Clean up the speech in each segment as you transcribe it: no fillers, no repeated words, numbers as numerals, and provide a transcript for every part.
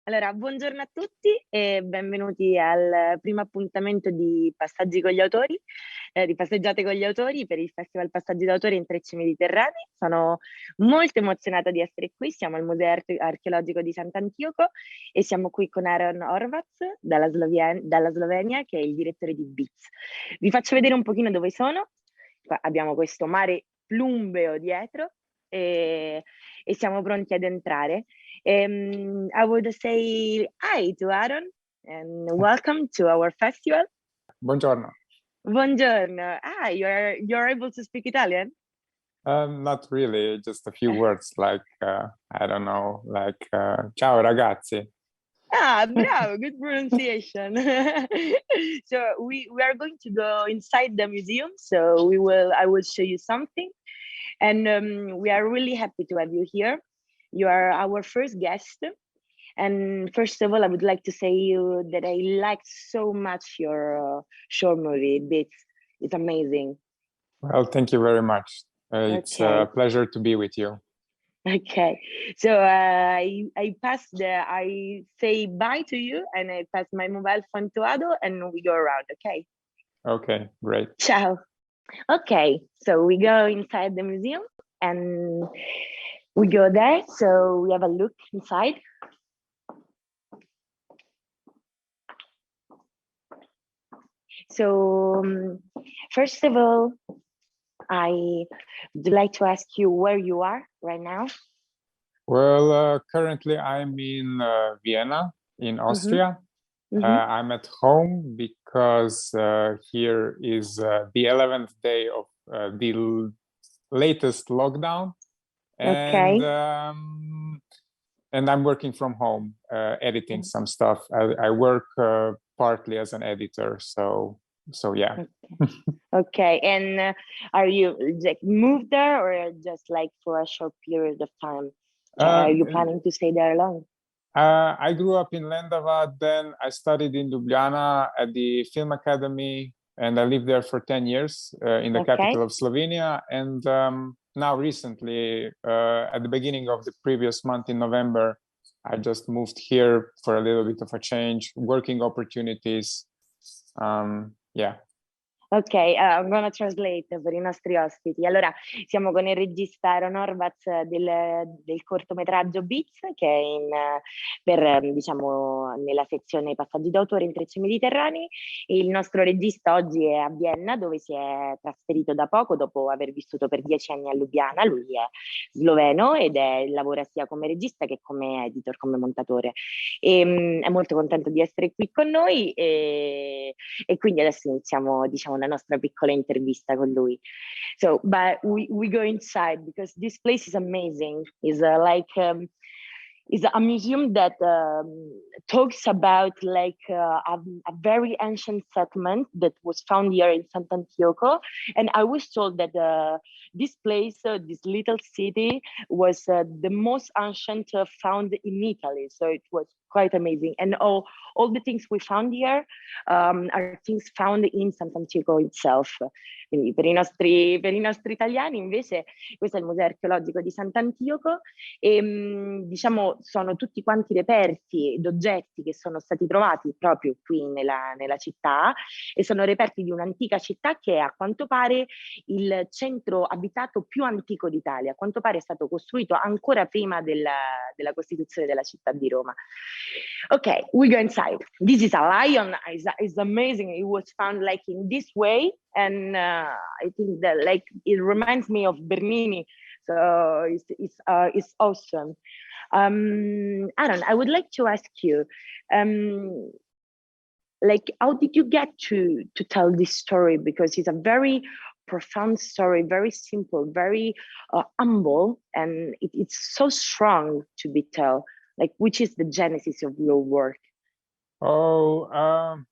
Allora, buongiorno a tutti e benvenuti al primo appuntamento di Passaggi con gli autori, di Passeggiate con gli autori per il Festival Passaggi d'autori in 𝗏𝗏𝗵𝗵𝗵𝗵𝗵𝗏𝗏𝗏𝗏. Sono molto emozionata di essere qui, siamo al Museo Archeologico di Sant'Antioco e siamo qui con 𝗏𝗏𝗵𝗵𝗏𝗏 dalla Slovenia, che è il direttore di 𝗏𝗏𝗵𝗏𝗏. Vi faccio vedere un pochino dove sono. Qua abbiamo questo mare plumbeo dietro e siamo pronti ad entrare. I would say hi to Aaron and welcome to our festival. Buongiorno. Buongiorno. You're able to speak Italian? Not really, just a few words like, I don't know, like, ciao ragazzi. Ah, bravo, good pronunciation. So we are going to go inside the museum, so I will show you something. And we are really happy to have you here. You are our first guest. And first of all, I would like to say you that I liked so much your short movie, 𝗏𝗏𝗵𝗏𝗏𝗏𝗏. It's amazing. Well, thank you very much. It's a pleasure to be with you. Okay, so I say bye to you and I pass my mobile phone to Ado and we go around, okay? Okay, great. Ciao. Okay, so we go inside the museum and we go there, so we have a look inside. So first of all, I would like to ask you where you are right now. Well, currently I'm in Vienna, in Austria. Mm-hmm. I'm at home because here is the 11th day of the latest lockdown. And, and I'm working from home, editing some stuff. I work partly as an editor, so yeah. Okay, and are you like moved there or just like for a short period of time? Are you planning to stay there long? I grew up in Lendava, then I studied in Ljubljana at the Film Academy, and I lived there for 10 years in the capital of Slovenia. And now recently, at the beginning of the previous month in November, I just moved here for a little bit of a change, working opportunities. Yeah. Ok, I'm gonna translate per i nostri ospiti. Allora, siamo con il regista 𝗏𝗏𝗵𝗵𝗏𝗏𝗏𝗏 del cortometraggio 𝗏𝗏𝗵𝗏𝗏𝗏, che è per, diciamo, nella sezione Passaggi d'autore in 𝗏𝗏𝗵𝗵𝗏𝗏𝗏𝗏𝗏. Il nostro regista oggi è a Vienna, dove si è trasferito da poco, dopo aver vissuto per 10 anni a Ljubljana. Lui è sloveno ed lavora sia come regista che come editor, come montatore. E, è molto contento di essere qui con noi e quindi adesso iniziamo, diciamo, la nostra piccola intervista con lui. So, but we go inside because this place is amazing. It's is a museum that talks about like a very ancient settlement that was found here in Sant'Antioco. And I was told that this place, this little city, was the most ancient found in Italy. So it was quite amazing. And all the things we found here are things found in Sant'Antioco itself. Quindi per i nostri italiani invece questo è il Museo Archeologico di Sant'Antioco e diciamo sono tutti quanti reperti ed oggetti che sono stati trovati proprio qui nella città e sono reperti di un'antica città che è a quanto pare il centro abitato più antico d'Italia, a quanto pare è stato costruito ancora prima della costituzione della città di Roma. Okay, we go inside. This is a lion. It's amazing. It was found like in this way, and I think that like it reminds me of Bernini. So it's awesome. Aaron, I would like to ask you, like, how did you get to tell this story? Because it's a very profound story, very simple, very humble, and it's so strong to be told. Like, which is the genesis of your work? Oh,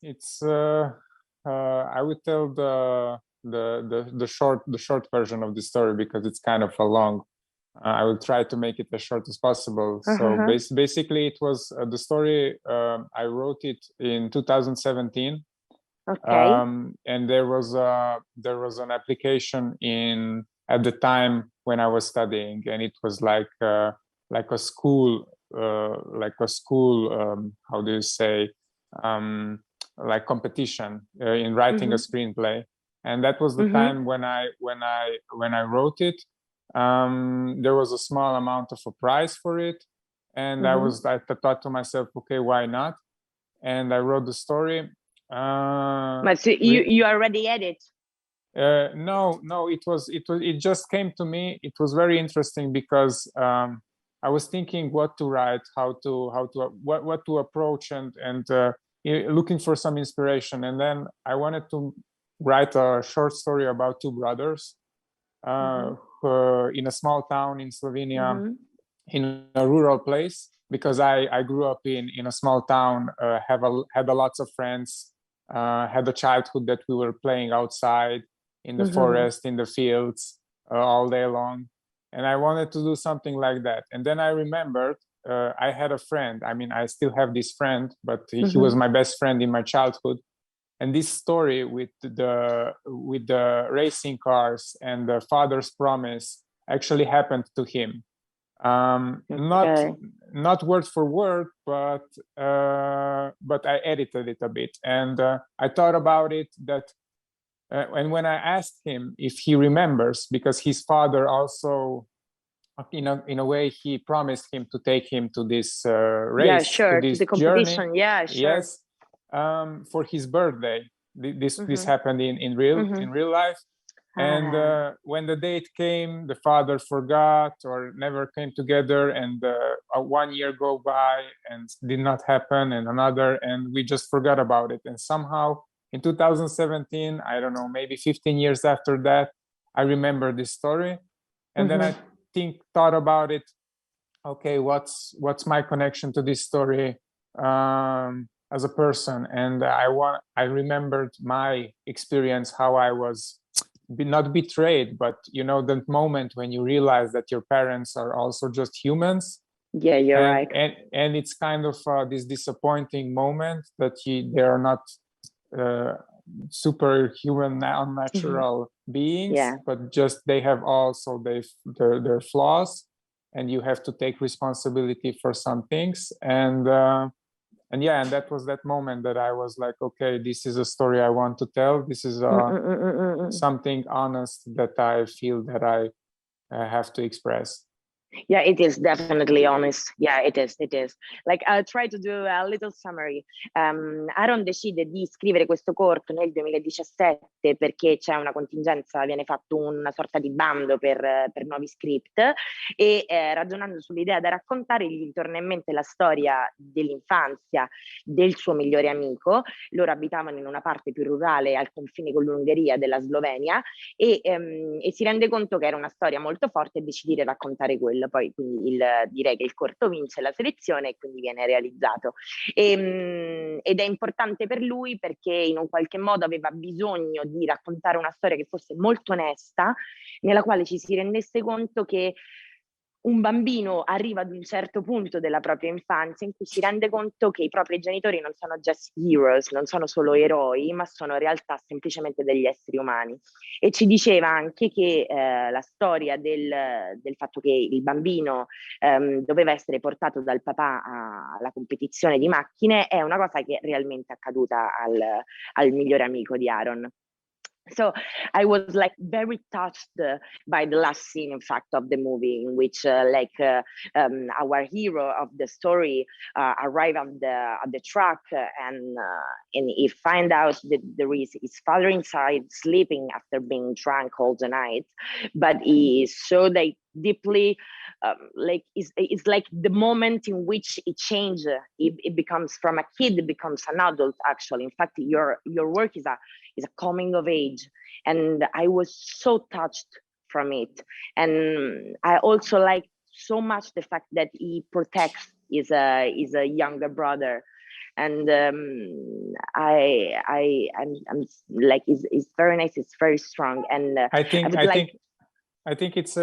it's I would tell the short version of the story because it's kind of a long. I will try to make it as short as possible. So basically, it was the story. I wrote it in 2017. Okay. And there was an application at the time when I was studying, and it was like a school like a school, how do you say, like competition in writing a screenplay, and that was the time when I wrote it. There was a small amount of a prize for it, and I thought to myself, okay, why not? And I wrote the story. But so you already had it? No, it just came to me. It was very interesting because I was thinking what to write, what to approach, and looking for some inspiration. And then I wanted to write a short story about two brothers who, in a small town in Slovenia, in a rural place, because I grew up in a small town, had a lots of friends, had a childhood that we were playing outside in the forest, in the fields, all day long. And I wanted to do something like that. And then I remembered I had a friend. I mean, I still have this friend, but he was my best friend in my childhood. And this story with the racing cars and the father's promise actually happened to him. Not word for word, but I edited it a bit, and I thought about it that. And when I asked him if he remembers, because his father also, in a way, he promised him to take him to this race, to this the competition, journey. Yes, for his birthday. This happened in real life. And when the date came, the father forgot or never came together, and 1 year go by and did not happen, and another, and we just forgot about it. And somehow in 2017, I don't know, maybe 15 years after that, I remember this story. And then I thought about it. Okay, what's my connection to this story as a person? And I remembered my experience, how I was not betrayed, but the moment when you realize that your parents are also just humans. Yeah, you're right. And it's kind of this disappointing moment that they are not superhuman, unnatural beings, but just they have also their flaws, and you have to take responsibility for some things. And that was that moment that I was like, okay, this is a story I want to tell. This is something honest that I feel that I have to express. Yeah, it is definitely honest. Yeah, it is. Like, I'll try to do a little summary. Aaron decide di scrivere questo corto nel 2017 perché c'è una contingenza, viene fatto una sorta di bando per nuovi script, e ragionando sull'idea da raccontare gli torna in mente la storia dell'infanzia del suo migliore amico. Loro abitavano in una parte più rurale al confine con l'Ungheria della Slovenia, e si rende conto che era una storia molto forte e decide di raccontare quello. Poi quindi direi che il corto vince la selezione e quindi viene realizzato. Ed è importante per lui perché in un qualche modo aveva bisogno di raccontare una storia che fosse molto onesta, nella quale ci si rendesse conto che un bambino arriva ad un certo punto della propria infanzia in cui si rende conto che i propri genitori non sono just heroes, non sono solo eroi, ma sono in realtà semplicemente degli esseri umani. E ci diceva anche che la storia del fatto che il bambino doveva essere portato dal papà alla competizione di macchine è una cosa che è realmente accaduta al migliore amico di Aaron. So I was like very touched by the last scene, in fact, of the movie, in which our hero of the story arrived at the truck, and he find out that there is his father inside sleeping after being drunk all the night, but he is so deeply it's like the moment in which it changes. It becomes from a kid, it becomes an adult. Actually, in fact, your work is a coming of age, and I was so touched from it. And I also like so much the fact that he protects his younger brother. And I'm like, it's very nice. It's very strong. And I think it's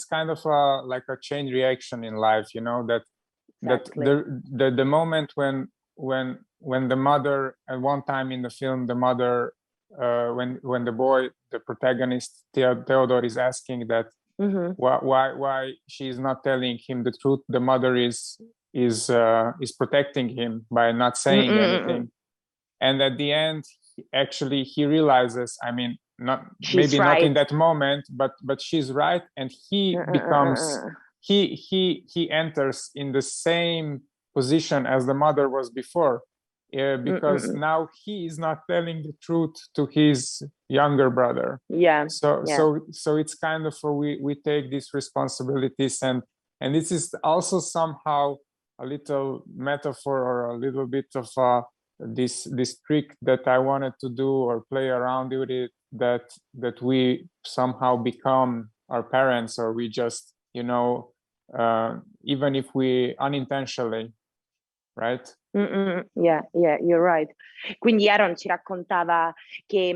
kind of like a chain reaction in life, that exactly. that the moment when the mother, at one time in the film, the mother, when the boy, the protagonist Theodore, is asking that why she is not telling him the truth, the mother is is protecting him by not saying anything. And at the end, actually, he realizes, I mean, she's maybe right. not in that moment, but she's right, and he becomes he enters in the same position as the mother was before, because now he is not telling the truth to his younger brother. So it's kind of we take these responsibilities, and this is also somehow a little metaphor or a little bit of this trick that I wanted to do or play around with it, that we somehow become our parents, or we just, you know, even if we unintentionally, right? Yeah, you're right. Quindi Aaron ci raccontava che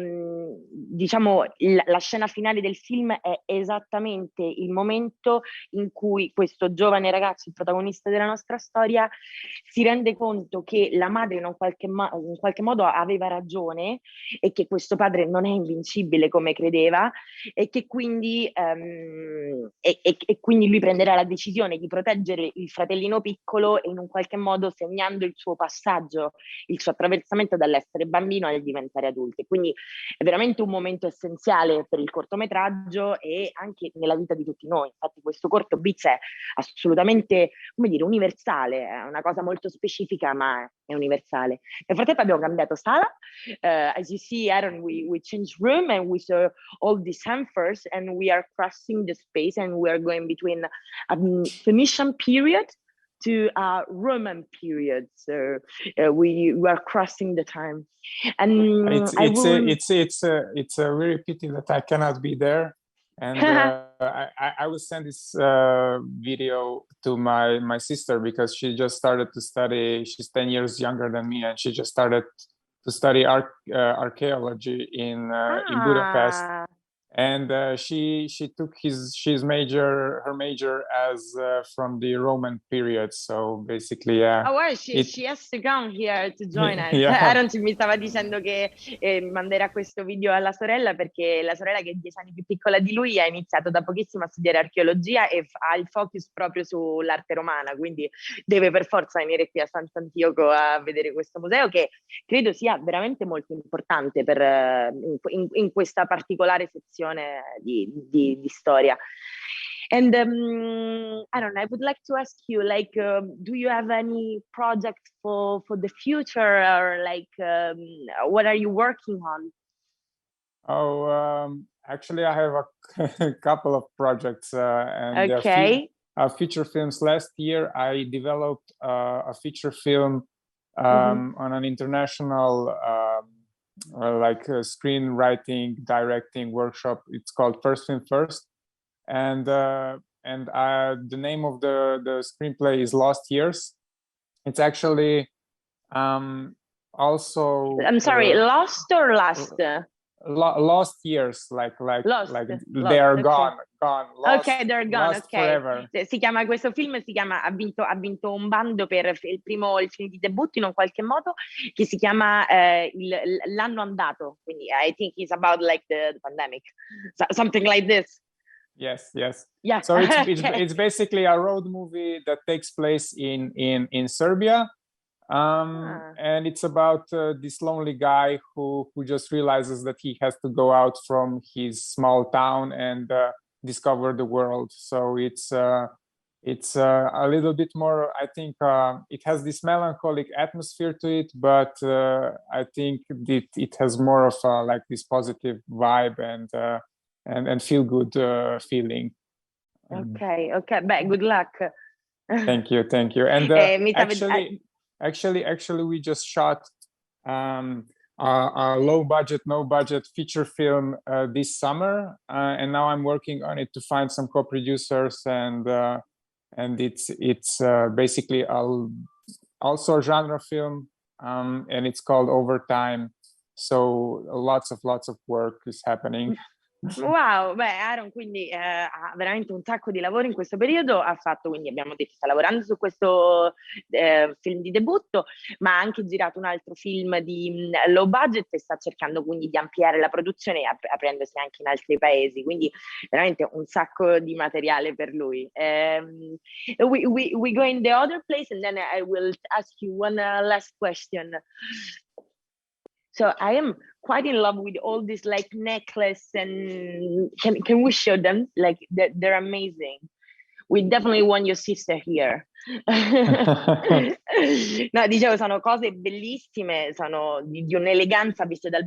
diciamo la scena finale del film è esattamente il momento in cui questo giovane ragazzo, il protagonista della nostra storia, si rende conto che la madre in qualche modo aveva ragione, e che questo padre non è invincibile come credeva, e che quindi, e quindi lui prenderà la decisione di proteggere il fratellino piccolo, e in un qualche modo segnando il suo passaggio, il suo attraversamento dall'essere bambino al diventare adulto. E quindi è veramente un momento essenziale per il cortometraggio e anche nella vita di tutti noi. Infatti questo corto 𝗏𝗵𝗵𝗵 è assolutamente, come dire, universale, è una cosa molto specifica ma è universale. Nel frattempo abbiamo cambiato sala. As you see, Aaron, we changed room and we saw all these hampers, and we are crossing the space, and we are going between a Phoenician period to a Roman period, so we are crossing the time. And it's a very pity that I cannot be there, and I will send this video to my sister, because she just started to study. She's 10 years younger than me, and she just started to study archaeology in Budapest. And she took her major as from the Roman period. So basically, well, she has to come here to join us. Aaron mi stava dicendo che manderà questo video alla sorella, perché la sorella, che è 10 anni più piccola di lui, ha iniziato da pochissimo a studiare archeologia e ha il focus proprio sull'arte romana, quindi deve per forza venire qui a Sant'Antioco a vedere questo museo, che credo sia veramente molto importante per in questa particolare sezione di storia. And I don't know, I would like to ask you, like, do you have any project for the future, or like, what are you working on? Actually, I have a couple of projects, and feature films. Last year, I developed a feature film on an international screenwriting, directing workshop. It's called First Film First, and the name of the screenplay is Lost Years. It's actually also. I'm sorry, lost or last? Lost years, like lost, they are gone, lost, ok, they're gone, lost forever. Questo film ha vinto un bando per il film di debutto in un qualche modo, che si chiama L'anno andato, quindi I think it's about like the pandemic, something like this. Yes. Yeah. So it's basically a road movie that takes place in Serbia. And it's about this lonely guy who just realizes that he has to go out from his small town and discover the world. So it's a little bit more, I think, it has this melancholic atmosphere to it, but I think it has more of like this positive vibe and feel good feeling. Okay. Beh, good luck. Thank you. And Actually, we just shot a no budget feature film this summer, and now I'm working on it to find some co-producers, and it's basically also a genre film, and it's called Overtime. So lots of work is happening. Wow, beh, Aaron quindi ha veramente un sacco di lavoro in questo periodo, ha fatto, quindi abbiamo detto, sta lavorando su questo film di debutto, ma ha anche girato un altro film di low budget e sta cercando quindi di ampliare la produzione aprendosi anche in altri paesi, quindi veramente un sacco di materiale per lui. We go in the other place and then I will ask you one last question. So I am quite in love with all these like necklace and can we show them? Like they're amazing. We definitely want your sister here. No, dicevo, sono cose bellissime, sono di un'eleganza viste dal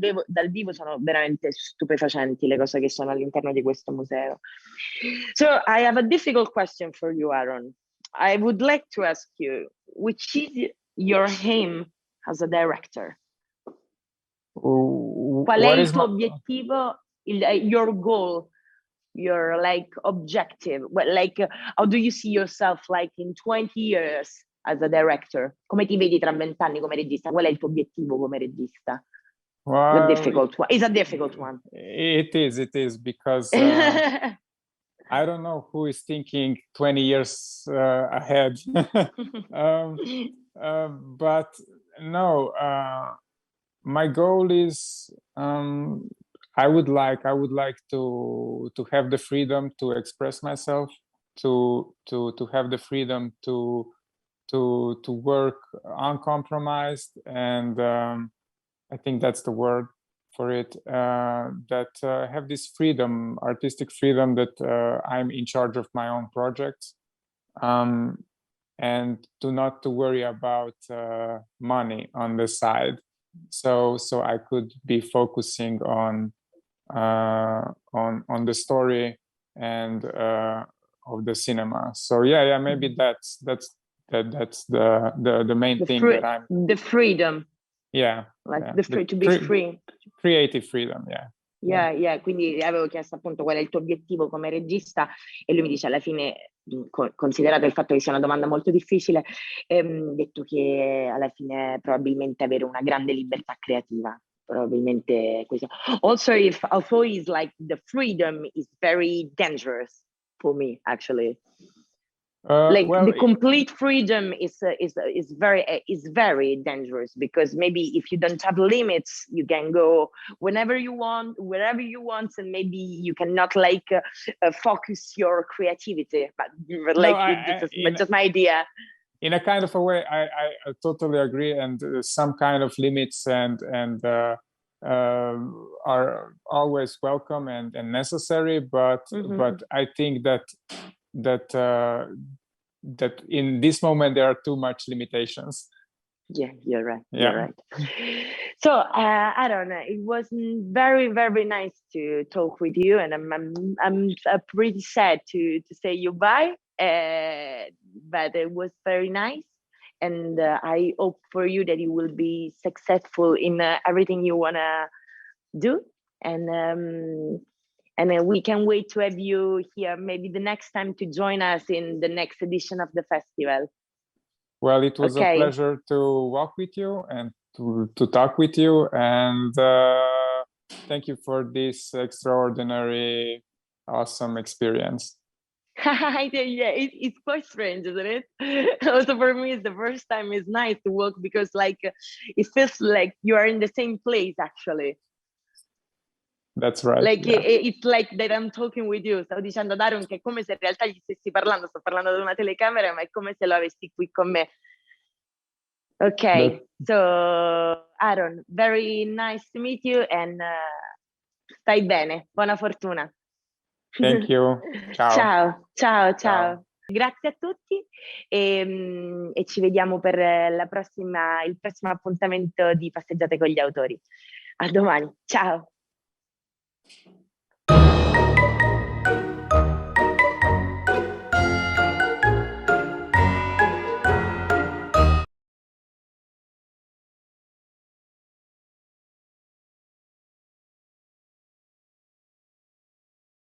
vivo, sono veramente stupefacenti le cose che sono all'interno di questo museo. So I have a difficult question for you, Aaron. I would like to ask you, which is your aim as a director? Qual è il tuo obiettivo, your goal, your like objective? Like, how do you see yourself like in 20 years as a director? Come ti vedi tra 20 anni come regista? Qual è il tuo obiettivo come regista? Well, It's a difficult one. It is because I don't know who is thinking 20 years ahead. But no, my goal is I would like to have the freedom to express myself, to have the freedom to work uncompromised, and I think that's the word for it. That have this freedom, artistic freedom, that I'm in charge of my own projects, and to not to worry about money on the side. So I could be focusing on the story and of the cinema. So yeah, maybe that's the main thing that I'm. The freedom. Yeah. Like yeah. to be free. Creative freedom, yeah. Yeah. Quindi avevo chiesto appunto qual è il tuo obiettivo come regista e lui mi dice alla fine, considerato il fatto che sia una domanda molto difficile, detto che alla fine probabilmente avere una grande libertà creativa, probabilmente questo. Also, although is like the freedom is very dangerous for me actually. The complete freedom is very dangerous, because maybe if you don't have limits, you can go whenever you want, wherever you want, and maybe you cannot focus your creativity. But just my idea. In a kind of a way, I totally agree, and some kind of limits and are always welcome and necessary. But I think that in this moment there are too much limitations. Yeah, you're right. Yeah. You're right. So Aaron, it was very, very nice to talk with you, and I'm pretty sad to say you bye, but it was very nice, and I hope for you that you will be successful in everything you wanna do, and we can wait to have you here maybe the next time to join us in the next edition of the festival. Well, it was a pleasure to walk with you and to talk with you, and thank you for this extraordinary, awesome experience. Yeah, it's quite strange, isn't it? Also for me, it's the first time. It's nice to walk because it feels like you are in the same place actually. That's right. It's like that I'm talking with you. Stavo dicendo ad Aaron che è come se in realtà gli stessi parlando, sto parlando ad una telecamera, ma è come se lo avessi qui con me. Ok, so Aaron, very nice to meet you, and stai bene, buona fortuna. Thank you. Ciao. Grazie a tutti e ci vediamo per il prossimo appuntamento di Passeggiate con gli autori. A domani, ciao.